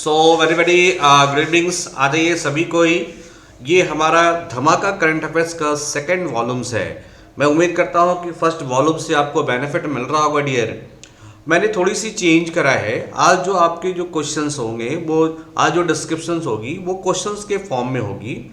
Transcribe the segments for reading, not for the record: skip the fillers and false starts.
सो very very good evenings. आ जाइए सभी को ही। ये हमारा धमाका करंट अफेयर्स का सेकंड वॉल्यूम्स है। मैं उम्मीद करता हूँ कि फर्स्ट वॉल्यूम से आपको बेनिफिट मिल रहा होगा डियर। मैंने थोड़ी सी चेंज करा है। आज जो आपके जो क्वेश्चंस होंगे वो आज जो डिस्क्रिप्शंस होगी वो क्वेश्चंस के फॉर्म में होगी,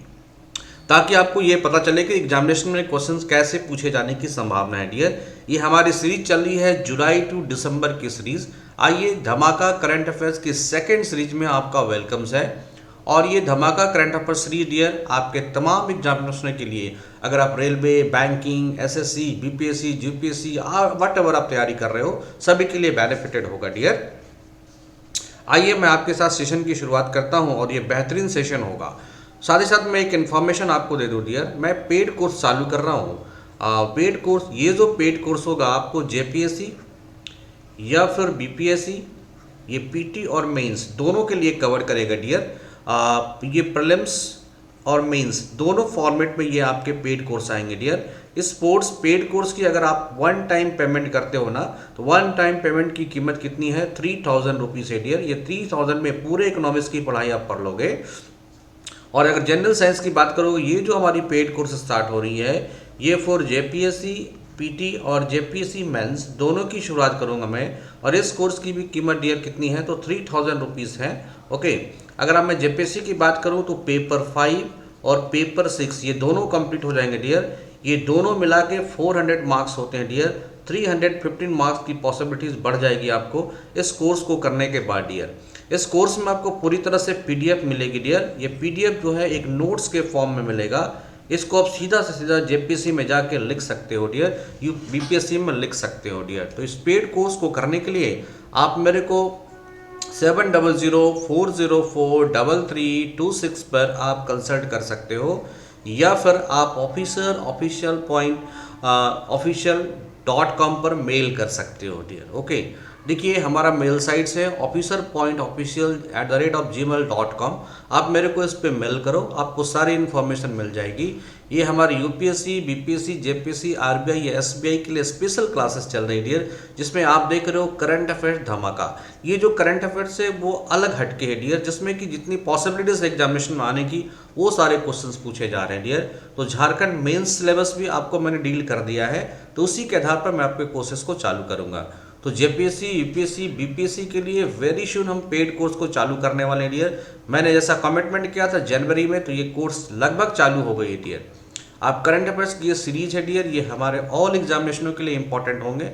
ताकि आपको ये पता चले कि एग्जामिनेशन में क्वेश्चंस कैसे पूछे जाने की संभावना है डियर। ये हमारी सीरीज चल रही है जुलाई टू दिसंबर की सीरीज। आइए धमाका करंट अफेयर्स की सेकंड सीरीज में आपका वेलकम्स है। और ये धमाका करंट अफेयर्स सीरीज डियर आपके तमाम एग्जामिनेशन के लिए, अगर आप railway, banking, SSC, BPSC, UPSC what ever आप तैयारी कर रहे हो, सभी के लिए बेनिफिटेड होगा डियर। आइए मैं आपके साथ सेशन की शुरुआत करता हूं और ये बेहतरीन सेशन होगा। साथ ही साथ मैं एक इन्फॉर्मेशन आपको दे दूं डियर, मैं पेड कोर्स चालू कर रहा हूं। पेड कोर्स, ये जो पेड कोर्स होगा आपको जेपीएससी या फिर बीपीएससी, ये पीटी और मेंस दोनों के लिए कवर करेगा डियर। ये प्रीलिम्स और मेंस दोनों फॉर्मेट में ये आपके पेड कोर्स आएंगे डियर। इस स्पोर्ट्स पेड कोर्स की अगर आप वन टाइम पेमेंट करते हो ना, तो वन टाइम पेमेंट की कीमत कितनी है? 3000 रुपीज़ है डियर। ये 3000 में पूरे इकोनॉमिक्स की पढ़ाई आप पढ़ लोगे। और अगर जनरल साइंस की बात करो, ये जो हमारी पेड कोर्स स्टार्ट हो रही है, ये फॉर जेपीएससी पीटी और जेपीएससी मेंस दोनों की शुरुआत करूंगा मैं। और इस कोर्स की भी कीमत डियर कितनी है? तो 3000 रुपीज़ है। ओके, अगर मैं जेपीएससी की बात करूं तो पेपर 5 और पेपर 6 ये दोनों कंप्लीट हो जाएंगे डियर। ये दोनों मिला के 400 मार्क्स होते हैं डियर। 315 मार्क्स की पॉसिबिलिटीज़ बढ़ जाएगी आपको इस कोर्स को करने के बाद डियर। इस कोर्स में आपको पूरी तरह से पीडीएफ मिलेगी डियर। ये पीडीएफ जो है एक नोट्स के फॉर्म में मिलेगा। इसको आप सीधा से सीधा जेपीएससी में जाके लिख सकते हो डियर, यू बीपीएससी में लिख सकते हो डियर। तो इस पेड कोर्स को करने के लिए आप मेरे को 7004043326 पर आप कंसल्ट कर सकते हो, या फिर आप officer.com पर मेल कर सकते हो डियर। ओके, देखिए हमारा मेल साइट्स है officer.official@gmail.com। आप मेरे को इस पे मेल करो, आपको सारी इन्फॉर्मेशन मिल जाएगी। ये हमारी यूपीएससी, बीपीएससी, जेपीएससी, आरबीआई या एसबीआई के लिए स्पेशल क्लासेस चल रही है डियर, जिसमें आप देख रहे हो करंट अफेयर्स धमाका। ये जो करंट अफेयर्स है वो अलग हटके है डियर, जिसमें कि जितनी पॉसिबिलिटीज एग्जामिनेशन में आने की वो सारे क्वेश्चंस पूछे जा रहे हैं डियर। तो झारखंड मेंस सिलेबस भी आपको मैंने डील कर दिया है, तो उसी के आधार पर मैं आपके कोर्सेज को चालू करूंगा। तो जेपीएससी, यूपीएससी, बीपीएससी के लिए वेरी सून हम पेड कोर्स को चालू करने वाले हैं डियर। मैंने जैसा कमिटमेंट किया था जनवरी में, तो ये कोर्स लगभग चालू हो गई है डियर। आप करंट अफेयर्स की ये सीरीज है डियर, ये हमारे ऑल एग्जामिनेशनों के लिए इंपॉर्टेंट होंगे।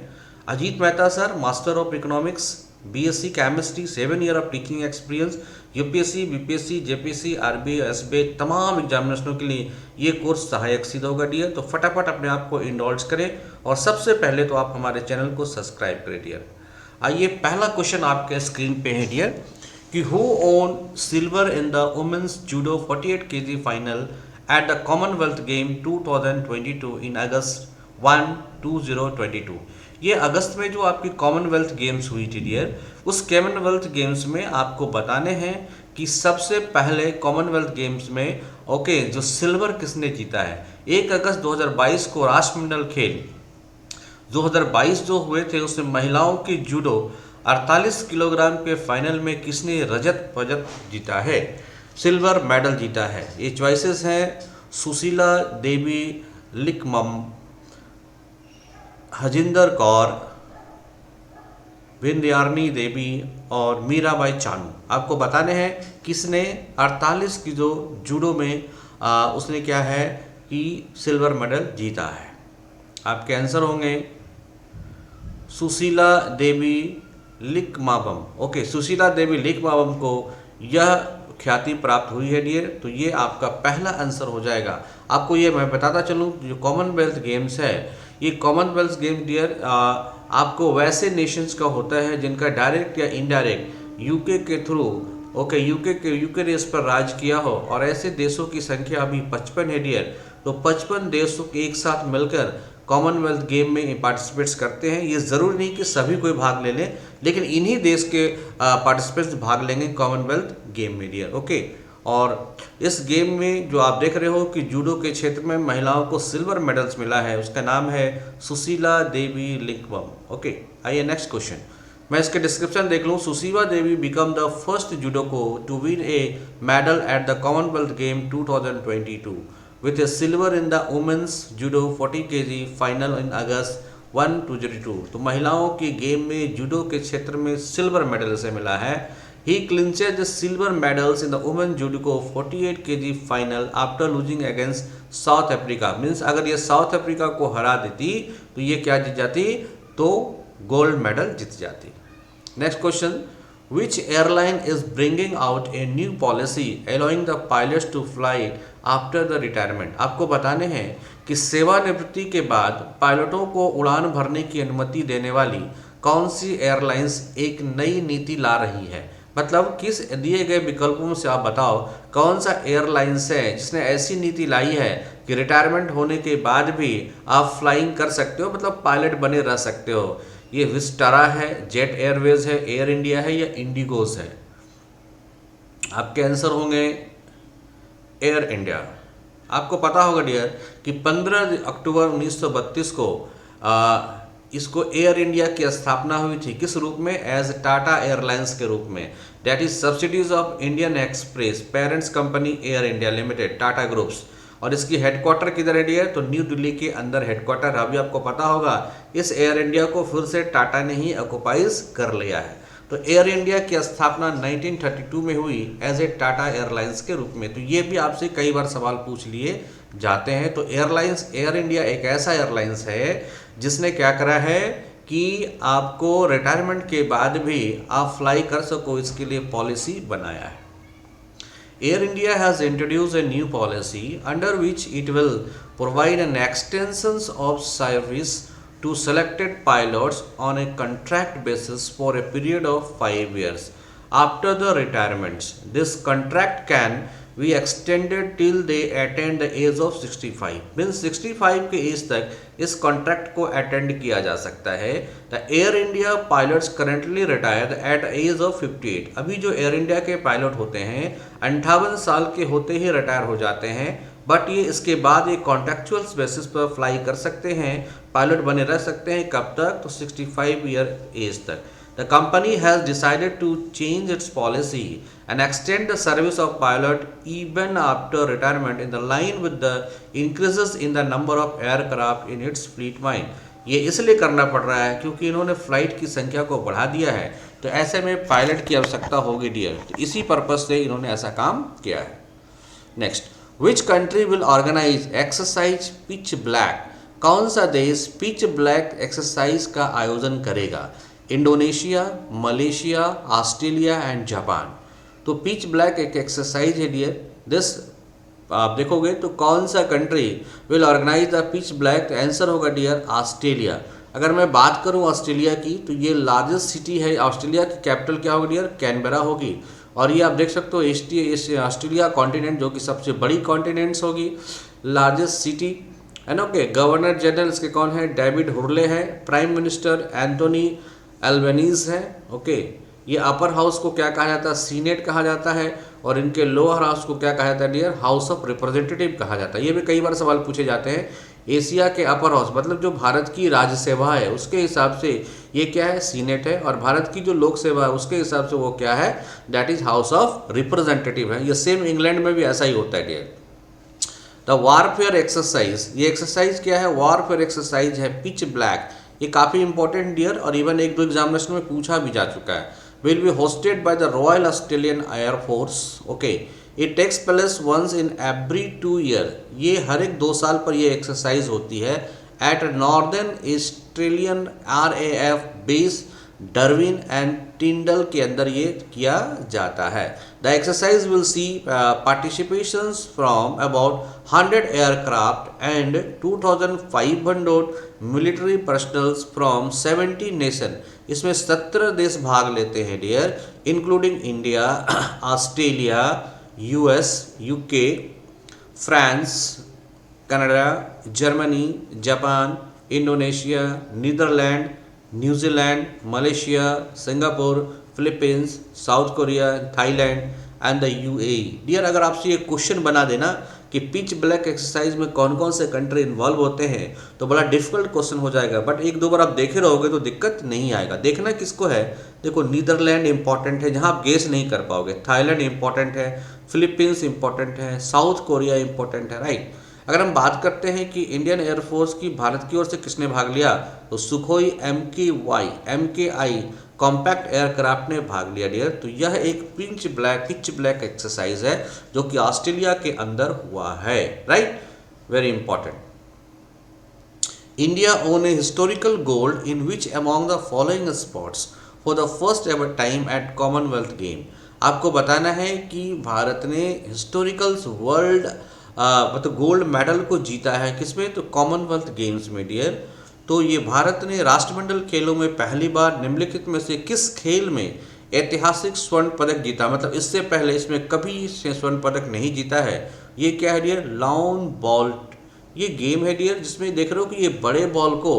Ajit Mehta sir, master of economics, BSc chemistry, 7 year of teaching experience, UPSC, BPSC, JPSC, RBI, SBI तमाम एग्जामिनेशनों के लिए ये कोर्स सहायक सिद्ध होगा डियर। तो फटाफट अपने आप को इंडोल्ज करें, और सबसे पहले तो आप हमारे चैनल को सब्सक्राइब करें डियर। आइए पहला क्वेश्चन आपके स्क्रीन पे है डियर कि who won silver in the women's judo 48 kg final at the Commonwealth game 2022 in August 1, 2022। ये अगस्त में जो आपकी कॉमनवेल्थ गेम्स हुई थी डियर, उस कॉमनवेल्थ गेम्स में आपको बताने हैं कि सबसे पहले कॉमनवेल्थ गेम्स में जो सिल्वर किसने जीता है। 1 अगस्त 2022 को राष्ट्रमंडल खेल 2022 जो हुए थे, उसमें महिलाओं की जूडो 48 किलोग्राम के फाइनल में किसने रजत पदक जीता है, सिल्वर मेडल जीता है। ये चॉइसेस हैं सुशीला देवी लिकमम, हजिंदर कौर, विंध्यारनी देवी और मीराबाई चानू। आपको बताने हैं किसने 48 की जो जूडो में उसने क्या है कि सिल्वर मेडल जीता है। आपके आंसर होंगे सुशीला देवी लिकमाबम। ओके, सुशीला देवी लिकमाबम को यह ख्याति प्राप्त हुई है डियर। तो ये आपका पहला आंसर हो जाएगा। आपको ये मैं बताता चलूँ, जो कॉमनवेल्थ गेम्स है, ये कॉमनवेल्थ गेम डियर आपको वैसे नेशंस का होता है जिनका डायरेक्ट या इनडायरेक्ट यूके के थ्रू यूके देश पर राज किया हो, और ऐसे देशों की संख्या अभी 55 है डियर। तो 55 देशों के एक साथ मिलकर कॉमनवेल्थ गेम में पार्टिसिपेट्स करते हैं। ये ज़रूरी नहीं कि सभी कोई भाग ले लें, लेकिन इन्हीं देश के पार्टिसिपेंट्स भाग लेंगे कॉमनवेल्थ गेम में डियर। ओके, और इस गेम में जो आप देख रहे हो कि जूडो के क्षेत्र में महिलाओं को सिल्वर मेडल्स मिला है, उसका नाम है सुशीला देवी लिकमम। ओके, आइए नेक्स्ट क्वेश्चन। मैं इसके डिस्क्रिप्शन देख लूँ। Sushila Devi become the first judoka to win a medal at the Commonwealth game 2022 with a silver in the women's judo 40 kg final in August 2022। तो महिलाओं की गेम में जूडो के क्षेत्र में सिल्वर मेडल इसे मिला है। He clinched the silver medals in the women judo 48 kg final after losing against south Africa. Means अगर ये साउथ अफ्रीका को हरा देती तो ये क्या जीत जाती, तो गोल्ड मेडल जीत जाती। Next question, Which airline is bringing out a new policy allowing the pilots to fly after the retirement? आपको बताने हैं कि सेवानिवृत्ति के बाद पायलटों को उड़ान भरने की अनुमति देने वाली कौन सी एयरलाइंस एक नई नीति ला रही है। मतलब किस दिए गए विकल्पों से आप बताओ कौन सा एयरलाइंस है जिसने ऐसी नीति लाई है कि रिटायरमेंट होने के बाद भी आप फ्लाइंग कर सकते हो, मतलब पायलट बने रह सकते हो। ये विस्टारा है, जेट एयरवेज है, एयर इंडिया है या इंडिगोज है। आपके आंसर होंगे एयर इंडिया। आपको पता होगा डियर कि 15 अक्टूबर 1932 को इसको एयर इंडिया की स्थापना हुई थी। किस रूप में? एज टाटा एयरलाइंस के रूप में। That is subsidies of Indian express, parents company air India limited, Tata groups. और इसकी हेडक्वार्टर किधर है डियर? तो न्यू दिल्ली के अंदर हेडक्वार्टर। अभी आपको पता होगा इस एयर इंडिया को फिर से टाटा ने ही ऑक्युपाइज कर लिया है। तो एयर इंडिया की स्थापना 1932 में हुई एज ए टाटा एयरलाइंस के रूप में। तो ये भी आपसे कई बार सवाल पूछ लिए जाते हैं। तो एयर इंडिया एक ऐसा एयरलाइंस है जिसने क्या करा है कि आपको रिटायरमेंट के बाद भी आप फ्लाई कर सको, इसके लिए पॉलिसी बनाया है। Air India has introduced a new policy under which it will provide an extensions of service to selected pilots on a contract basis for a period of 5 years after the retirements. This contract can be extended till they attain the age of 65. Means 65 के as तक इस contract को attend किया जा सकता है। The Air India pilots currently retired at age of 58। अभी जो एयर इंडिया के पायलट होते हैं 58 साल के होते ही रिटायर हो जाते हैं, बट ये इसके बाद एक कॉन्ट्रैक्चुअल बेसिस पर फ्लाई कर सकते हैं, पायलट बने रह सकते हैं। कब तक? तो 65 ईयर एज तक। The company has decided to change its policy and extend the service of pilot even after retirement in the line with the increases in the number of aircraft in its fleet line। ये इसलिए करना पड़ रहा है क्योंकि इन्होंने flight की संख्या को बढ़ा दिया है, तो ऐसे में पायलट की आवश्यकता होगी डियर। तो इसी पर्पज से इन्होंने ऐसा काम किया है। Next, which country will organise exercise Pitch Black? कौन सा देश पिच ब्लैक एक्सरसाइज का आयोजन करेगा? Indonesia, Malaysia, Australia and Japan. तो पिच ब्लैक एक एक्सरसाइज है डियर। दिस आप देखोगे तो कौन सा country will organise the Pitch Black? Answer होगा डियर ऑस्ट्रेलिया। अगर मैं बात करूं ऑस्ट्रेलिया की तो ये लार्जेस्ट सिटी है। ऑस्ट्रेलिया की कैपिटल क्या होगी डियर? कैनबरा होगी। और ये आप देख सकते हो ऑस्ट्रेलिया कॉन्टिनेंट जो कि सबसे बड़ी कॉन्टिनेंट्स होगी, लार्जेस्ट सिटी है ना। ओके, गवर्नर जनरल इसके कौन है? डेविड हुर्ले है। प्राइम मिनिस्टर एंथोनी एल्बनीज है। ओके, ये अपर हाउस को क्या कहा जाता है? सीनेट कहा जाता है। और इनके लोअर हाउस को क्या कहा जाता है डियर? हाउस ऑफ रिप्रेजेंटेटिव कहा जाता है। ये भी कई बार सवाल पूछे जाते हैं। एशिया के अपर हाउस मतलब जो भारत की राज्यसभा है उसके हिसाब से ये क्या है? सीनेट है। और भारत की जो लोक सेवा है उसके हिसाब से वो क्या है? That is house of representative है। ये सेम इंग्लैंड में भी ऐसा ही होता है डियर। द वॉरफेयर एक्सरसाइज, ये एक्सरसाइज क्या है? वॉरफेयर एक्सरसाइज है पिच ब्लैक। ये काफ़ी इंपॉर्टेंट डियर और इवन एक दो एग्जामिनेशन में पूछा भी जा चुका है। Will be hosted by the Royal Australian Air Force. Okay, it takes place once in every 2 year. ये हर एक 2 साल पर ये एक्सरसाइज होती है at northern Australian RAF base Darwin and Tindal के अंदर ये किया जाता है। The exercise will see participations from about 100 aircraft and 2500 military personnels from 70 nation. इसमें 17 देश भाग लेते हैं dear, including India, Australia, US, UK, France, Canada, Germany, Japan, Indonesia, Netherland, New Zealand, Malaysia, Singapore, Philippines, South Korea, Thailand and the UAE। Dear, अगर आपसे ये question बना देना कि पिच ब्लैक एक्सरसाइज में कौन कौन से कंट्री इन्वॉल्व होते हैं तो बड़ा डिफिकल्ट क्वेश्चन हो जाएगा, बट एक दो बार आप देखे रहोगे तो दिक्कत नहीं आएगा। देखना किसको है, देखो नीदरलैंड इंपॉर्टेंट है जहां आप गेस नहीं कर पाओगे, थाईलैंड इंपॉर्टेंट है, फिलीपींस इंपॉर्टेंट है, साउथ कोरिया इंपॉर्टेंट है, राइट। अगर हम बात करते हैं कि इंडियन एयरफोर्स की भारत की ओर से किसने भाग लिया, तो सुखोई MKI कॉम्पैक्ट एयरक्राफ्ट ने भाग लिया डियर। तो यह एक पिच ब्लैक एक्सरसाइज है जो कि ऑस्ट्रेलिया के अंदर हुआ है, right, very important. India own a historical gold in which among the following sports for the first ever time eight Commonwealth game. आपको बताना है कि भारत ने हिस्टोरिकल वर्ल्ड मतलब गोल्ड मेडल को जीता है किसमें, तो कॉमनवेल्थ गेम्स में डियर। तो ये भारत ने राष्ट्रमंडल खेलों में पहली बार निम्नलिखित में से किस खेल में ऐतिहासिक स्वर्ण पदक जीता, मतलब इससे पहले इसमें कभी स्वर्ण पदक नहीं जीता है। ये क्या है डियर, लॉन बॉल ये गेम है डियर, जिसमें देख रहे हो कि ये बड़े बॉल को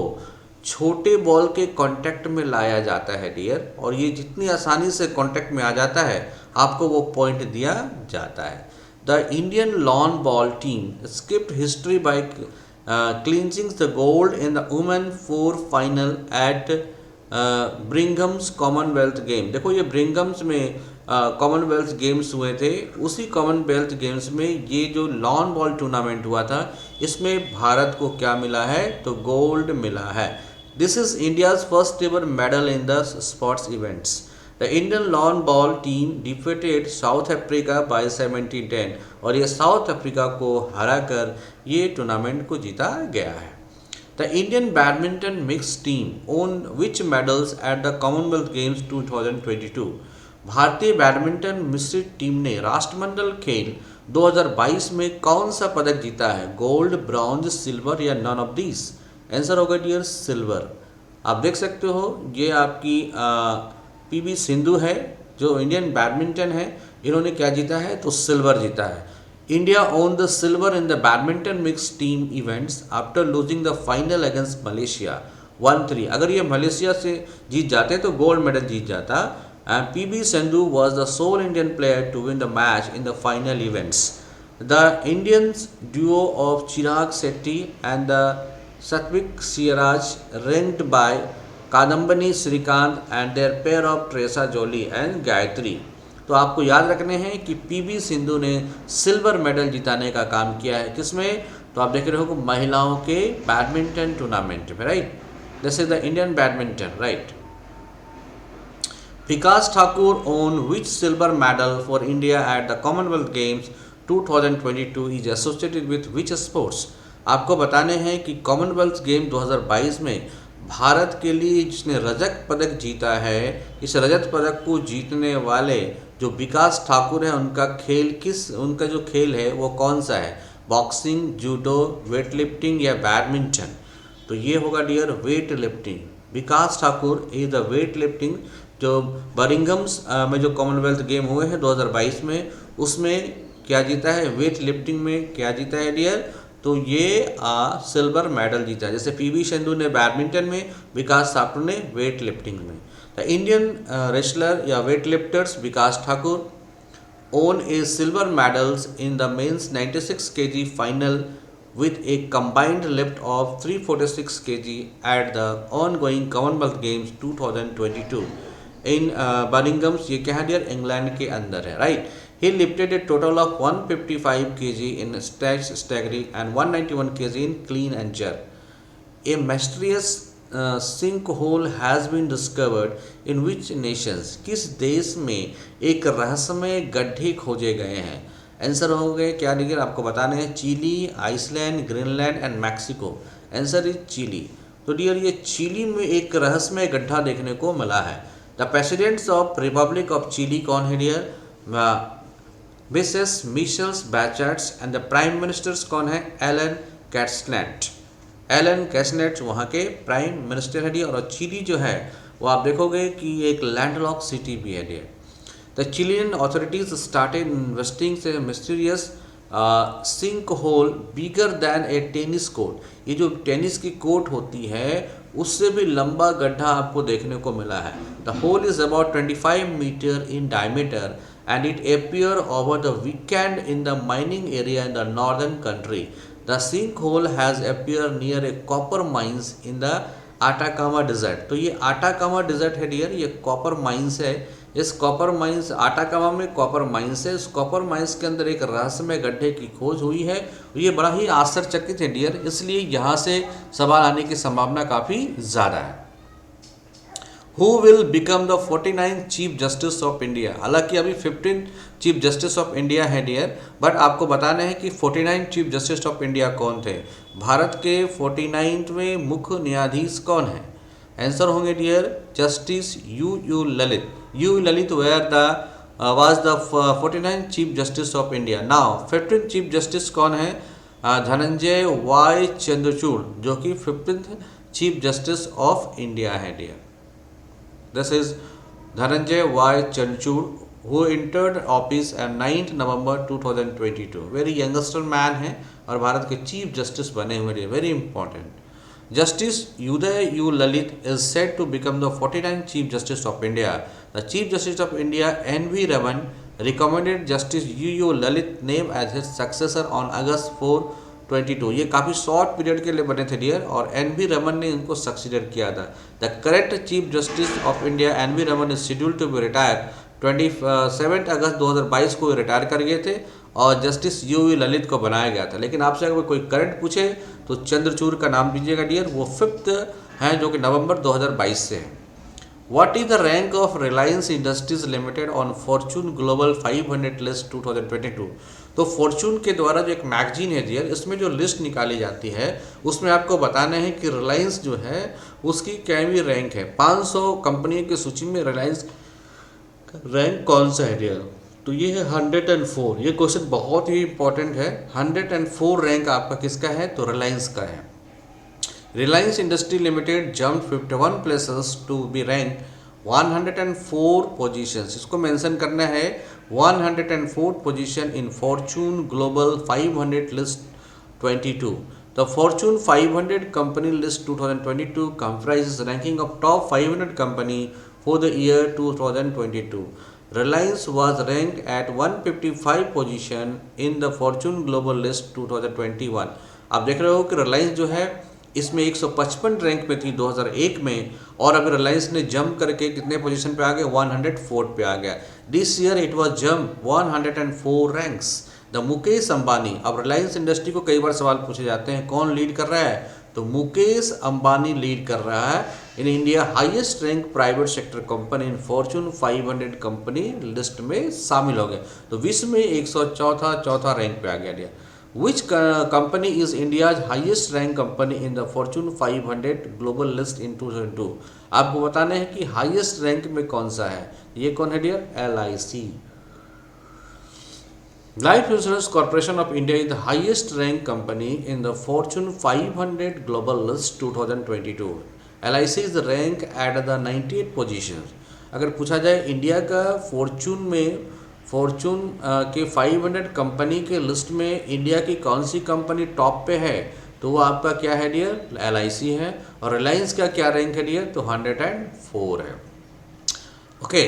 छोटे बॉल के कांटेक्ट में लाया जाता है डियर, और ये जितनी आसानी से कांटेक्ट में आ जाता है आपको वो पॉइंट दिया जाता है। The Indian lawn ball team skipped history by clinching the gold in the women 4 final at Birmingham's Commonwealth game. देखो ये ब्रिंघम्स में कॉमनवेल्थ गेम्स हुए थे, उसी कॉमनवेल्थ गेम्स में ये जो लॉन बॉल टूर्नामेंट हुआ था इसमें भारत को क्या मिला है, तो गोल्ड मिला है। This is India's first ever medal in the sports events. The Indian lawn ball team defeated South Africa by 17-10 और ये साउथ अफ्रीका को हराकर ये टूर्नामेंट को जीता गया है। The Indian badminton mix team own which medals at the Commonwealth games 2022। भारतीय बैडमिंटन मिश्रित टीम ने राष्ट्रमंडल खेल 2022 में कौन सा पदक जीता है, गोल्ड, ब्रॉन्ज, सिल्वर या नॉन ऑफ दिस। आंसर होगा डियर सिल्वर। आप देख सकते हो ये आपकी PV सिंधु है जो इंडियन बैडमिंटन है, इन्होंने क्या जीता है, तो सिल्वर जीता है। India own the silver in the badminton mix team events after losing the final against Malaysia 1-3। अगर ये मलेशिया से जीत जाते तो गोल्ड मेडल जीत जाता। And PV Sindhu was the sole Indian player to win the match in the final events. The Indians duo of Chirag Shetty and the Satwik Siraj ranked by Kadambini Srikanth and their pair of Treesa Jolly and Gayatri. तो आपको याद रखने हैं कि PV सिंधु ने silver medal जिताने का काम किया है किसमें, तो आप देख रहे हो महिलाओं के बैडमिंटन टूर्नामेंट में, right. This is the Indian badminton, right. Vikas Thakur own which silver medal for India eight the Commonwealth games 2022 is associated with which sports. आपको बताने हैं कि कॉमनवेल्थ गेम 2022 में भारत के लिए जिसने रजत पदक जीता है, इस रजत पदक को जीतने वाले जो विकास ठाकुर हैं उनका जो खेल है वो कौन सा है, बॉक्सिंग, जूडो, वेट लिफ्टिंग या बैडमिंटन। तो ये होगा dear weight lifting. Vikas Thakur is the weight lifting. जो बर्मिंघम्स में जो कॉमनवेल्थ गेम हुए हैं 2022 में, उसमें क्या जीता है, वेट लिफ्टिंग में क्या जीता है डियर, तो ये सिल्वर मेडल जीता। जैसे PV सिंधु ने बैडमिंटन में, विकास ठाकुर ने वेट लिफ्टिंग में। द इंडियन रेसलर या weight lifters Vikas Thakur won a silver medals in the men's 96 kg final with a combined lift of 346 kg at the ongoing Commonwealth Games 2022 in Birmingham। ये क्या है dear, England के अंदर है, right. He lifted a total of 155 kg in snatch, staggering and 191 kg in clean and jerk. A mysterious sinkhole has been discovered in which nations? किस देश में एक रहस्यमय गड्ढे खोजे गए हैं। आंसर हो गए क्या डियर, आपको बताने हैं Chile, Iceland, Greenland and Mexico. Answer is Chile. तो डियर ये चिली में एक रहस्यमय गड्ढा देखने को मिला है। The presidents of republic of Chile कौन है डियर, विसेस Michelles Bachelets and the prime ministers कौन है, एलन कैस्टनेट। एलन कैस्टनेट वहाँ के प्राइम मिनिस्टर है डियर। और चिली जो है वो आप देखोगे कि एक लैंडलॉक सिटी भी है dear. The Chilean authorities started investing से mysterious sink hole bigger than a tennis court. ये जो टेनिस की कोर्ट होती है उससे भी लंबा गड्ढा आपको देखने को मिला है। The hole is about 25 metre in diameter and it appeared over the weekend in the mining area in the northern country. The sinkhole has appeared near a copper mines in the Atacama Desert. तो ये Atacama Desert है dear, ये copper mines है। इस copper mines Atacama में copper mines है। इस copper mines के अंदर एक रहस्यमय गड्ढे की खोज हुई है। ये बड़ा ही आश्चर्यचकित है डियर, इसलिए यहाँ से सवाल आने की संभावना काफ़ी ज़्यादा है। Who will become the 49 chief justice of India. हालांकि अभी 15 चीफ जस्टिस ऑफ इंडिया है डियर, बट आपको बताना है कि 49 चीफ जस्टिस ऑफ इंडिया कौन थे। भारत के 49वें मुख्य न्यायाधीश कौन है? आंसर होंगे dear justice U Lalit. U Lalit were the was the 49 chief justice of India. Now 15 chief justice कौन है? धनंजय वाई चंद्रचूड़, जो कि 15th chief justice of India है dear. This is Dhananjay Y. Chanchud, who entered office on 9th November 2022. Very youngster man है और भारत के chief justice बने हुए हैं। Very important. Justice Uday you Lalit is said to become the 49th Chief Justice of India. The Chief Justice of India N.V. Raman recommended Justice U. Lalit name as his successor on August 4, 22। ये काफ़ी short period के लिए बने थे dear, और N.V. Raman ने इनको succeeder किया था। The correct chief justice of India N.V. Raman is scheduled to be retire 27 August 2022 को रिटायर कर गए थे, और जस्टिस यू ललित को बनाया गया था। लेकिन आपसे अगर कोई करंट पूछे तो चंद्रचूड़ का नाम दीजिएगा डियर, वो 5th हैं जो कि नवंबर 2022 से है। What is the rank of Reliance Industries Limited on Fortune Global 500 List 2022? तो फॉर्चून के द्वारा जो एक मैगजीन है डियर, इसमें जो लिस्ट निकाली जाती है उसमें आपको बताना है कि रिलायंस जो है उसकी कैवी रैंक है। 500 कंपनियों की सूची में रिलायंस रैंक कौन सा है डियर? तो ये है 104। ये क्वेश्चन बहुत ही इंपॉर्टेंट है। 104 रैंक आपका किसका है? तो रिलायंस का है। Reliance Industry Limited jumped 51 places to be ranked 104 positions। इसको मेंशन करना है 104 position in Fortune Global 500 list 22। The Fortune 500 company list 2022 comprises ranking of top 500 company for the year 2022। Reliance was ranked at 155 position in the Fortune Global list 2021। आप देख रहे हो कि रिलायंस जो है इसमें 155 रैंक में थी 2001 में, और अभी रिलायंस ने जंप करके कितने पोजीशन पे आ गया? 104 पे आ गया। This year it was jump 104 ranks. The Mukesh Ambani. अब रिलायंस इंडस्ट्री को कई बार सवाल पूछे जाते हैं कौन लीड कर रहा है? तो मुकेश अंबानी लीड कर रहा है in India highest rank private sector company in Fortune 500 company list में शामिल हो गए। तो विश्व में 104 रैंक पे आ गया। Which company is India's highest ranked company in the Fortune 500 global list in 2002? आपको बताना है कि हाईएस्ट रैंक में कौन सा है। ये कौन है dear? LIC। Life Insurance Corporation of India is the highest ranked company in the Fortune 500 global list 2022। LIC is ranked at the 98th position। अगर पूछा जाए इंडिया का फॉर्चून के 500 कंपनी के लिस्ट में इंडिया की कौन सी कंपनी टॉप पे है, तो वो आपका क्या है डियर? LIC है। और रिलायंस का क्या रैंक है डियर? तो 104 है। ओके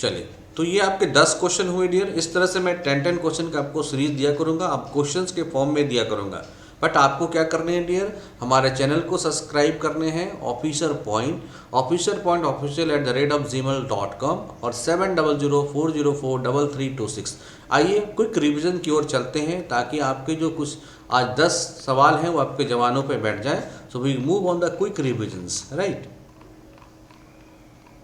चलिए, तो ये आपके 10 क्वेश्चन हुए डियर। इस तरह से मैं 10 क्वेश्चन का आपको सीरीज दिया करूँगा, आप क्वेश्चन्स के फॉर्म में दिया करूँगा। बट आपको क्या करने हैं डियर? हमारे चैनल को सब्सक्राइब करने हैं ऑफिसर पॉइंट officer.gmail.com और 7004043326। आइए क्विक रिवीजन की ओर चलते हैं ताकि आपके जो कुछ आज 10 सवाल हैं वो आपके जवानों पे बैठ जाए। So we move on the quick revisions, right.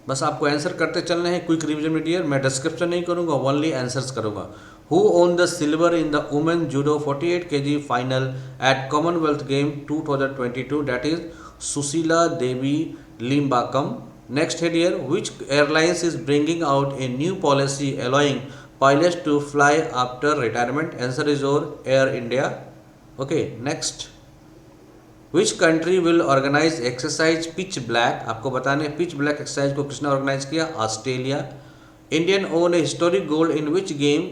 बस आपको आंसर करते चलना है क्विक रिवीजन में डियर। मैं डिस्क्रिप्शन नहीं करूँगा, ओनली आंसर्स करूँगा। Who won the silver in the women judo 48 kg final at Commonwealth Game 2022? That is Susila Devi Limbakam। Next head here, which airlines is bringing out a new policy allowing pilots to fly after retirement? Answer is your Air India। Okay, next, which country will organize exercise pitch black? आपको बताने pitch black exercise को किसने organize किया? Australia. Indian won a historic gold in which game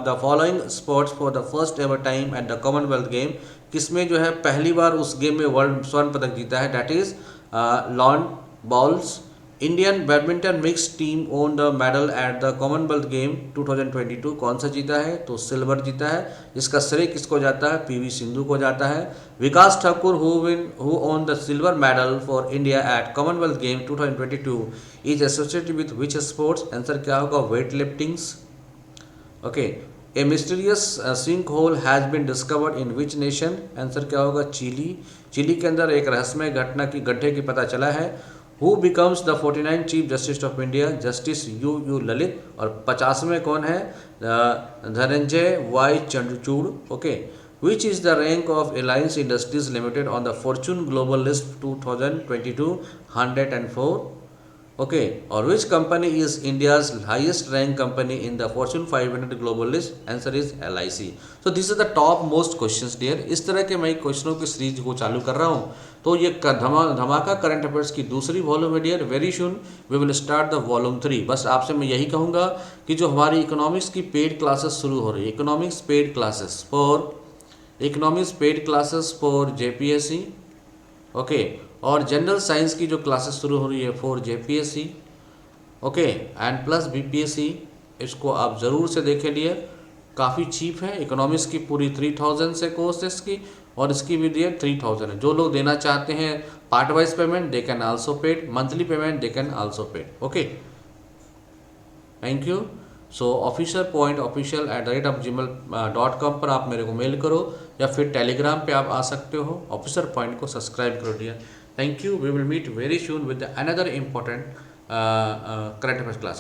the following sports for the first ever time at the Commonwealth Game? किसमें जो है पहली बार उस गेम में वर्ल्ड स्वर्ण पदक जीता है? That is lawn balls Indian badminton mix team own the medal at the Commonwealth game 2022। कौन सा जीता है? तो सिल्वर जीता है। इसका श्रेय किसको जाता है? पीवी सिंधु को जाता है। Vikas Thakur who won the silver medal for India at Commonwealth game 2022 is associated with which sports? Answer क्या होगा? Weight liftings. Okay. A mysterious sink hole has been discovered in which nation? Answer क्या होगा? Chilli. Chilli के अंदर एक रहस्यमय घटना की गड्ढे की पता चला है। Who becomes the 49 chief justice of India? Justice U Lalit. और 50वें कौन है? Dhananjay Y Chandrachud. Okay. Which is the rank of Reliance Industries Limited on the Fortune global list 2022 104? Okay. और which company is India's highest rank company in the Fortune 500 global list? Answer is LIC। So this is the top most questions dear. इस तरह के मैं क्वेश्चनों की series को चालू कर रहा हूँ। तो ये धमाका करंट अफेयर्स की दूसरी वॉल्यूम है dear. Very soon we will start the volume 3। बस आपसे मैं यही कहूँगा कि जो हमारी इकोनॉमिक्स की पेड क्लासेस शुरू हो रही है, economics paid classes for JPSC, okay, और जनरल साइंस की जो क्लासेस शुरू हो रही है for JPSC, okay, and plus BPSC, इसको आप ज़रूर से देखें लिए। काफ़ी चीप है। इकोनॉमिक्स की पूरी 3000 से कोर्स है इसकी, और इसकी भी दिए 3000 है। जो लोग देना चाहते हैं part wise payment they can also paid, monthly payment they can also paid. Okay, thank you. So officer.official@gmail.com पर आप मेरे को मेल करो, या फिर टेलीग्राम पे आप आ सकते हो। ऑफिसर पॉइंट को सब्सक्राइब करो dear. Thank you. We will meet very soon with another important current affairs class.